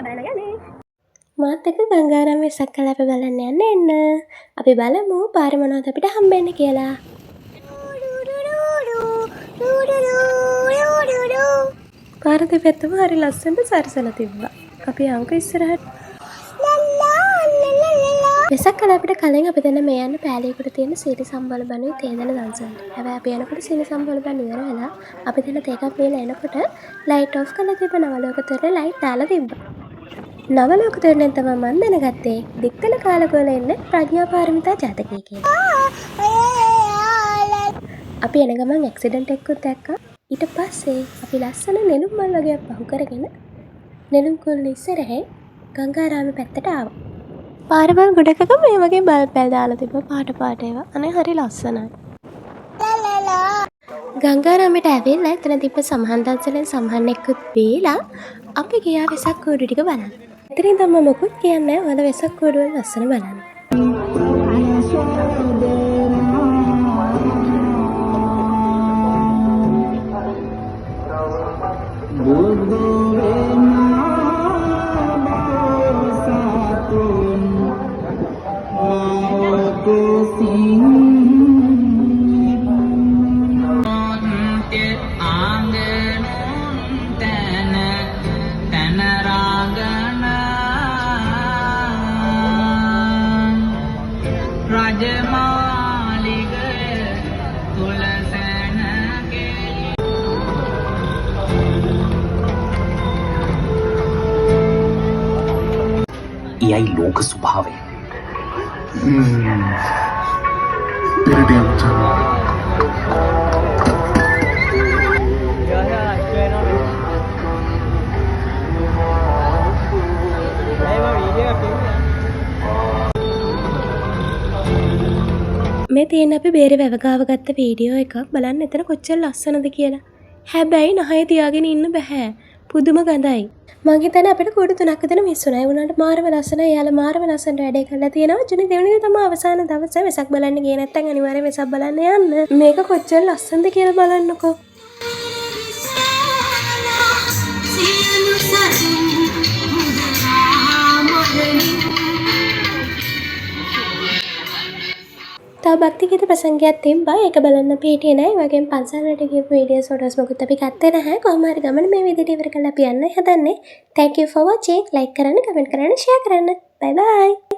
බලන්න යන්නේ. මාත් එක්ක ගංගාරාම වෙසක් කලාප බලන්න යන්න එන්න. අපි බලමු පාරේ මොනවද අපිට හම්බෙන්නේ කියලා. පාර දෙපැත්තම හරි ලස්සනට සරසලා තිබ්බා. අපි යන්කෝ ඉස්සරහට. වෙසක් කලාපෙට කලින් අපි දැන් මේ යන්න පෑලියකට තියෙන සීනි සම්බල බණුයි තේදෙන දන්සන්න. හැබැයි අපි යනකොට සීනි සම්බල බණ ඉවර වෙලා අපි දැන් තේකක් වේලා එනකොට ලයිට් ඔෆ් කරලා තිබ්බ නවලෝකතොරේ ලයිට් දාලා තිබ්බා. නවලෝකතොරෙන් තමයි මම දැනගත්තේ දික්කල කාලකවල එන්නේ ප්‍රඥා පාරමිතා ජාතකය කියලා. අපි එන ගමන් ඇක්සිඩන්ට් එකකුත් දැක්කා. ඊට පස්සේ අපි ලස්සන නෙළුම් මල් වගේක් පහු කරගෙන නෙළුම් කොළ ඉස්සරහේ ගංගාරාමේ පැත්තට ආවා. පාරවල් ගොඩකක මේ වගේ බල්බ් දාලා තිබ්බා පාට පාට ඒවා. අනේ හරි ලස්සනයි. ගංගාරාමයට ඇවිල්ලා එතන තිබ්බ සමහන් දන්සලෙන් සමහන් එක්කුත් බීලා අපි ගියා වෙසක් කූඩු ටික බලන්න. එතනින් තමයි මොකුත් කියන්නේ නැහැ. ඔයාලා වෙසක් කූඩු වල ලස්සන බලන්න. यही लोक स्वभाव है. මේ තියෙන අපි බේරේ වැවගාව ගත්ත වීඩියෝ එකක් බලන්න එතන කොච්චර ලස්සනද කියලා. හැබැයි නහය තියාගෙන ඉන්න බෑ. පුදුම ගඳයි. මං හිතන්නේ අපිට කූඩු 3ක් විතර මිස් වුණා. ඒ වුණාට මාරම ලස්සනයි. එයාලා මාරම ලස්සනට වැඩේ කරලා තියෙනවා. ජුනි දෙවෙනිද තමයි අවසාන දවසේ වෙසක් බලන්න ගියේ නැත්නම් අනිවාර්යයෙන් වෙසක් බලන්න යන්න. මේක කොච්චර ලස්සනද කියලා බලන්නකෝ. තව භක්ති ගීත ප්‍රසංගයක් තිබ්බා. ඒක බලන්න අපි හිටියේ නෑ. ඒ වගේම පන්සල් වලට ගිහපු වීඩියෝස් ෆොටෝස් මොකුත් අපි ගත්තේ නැහැ. කොහොම හරි ගමන මේ විදිහට ඉවර කරලා අපි යන්නයි හදන්නේ. Thank you for watching. like කරන්න, comment කරන්න, share කරන්න. bye bye.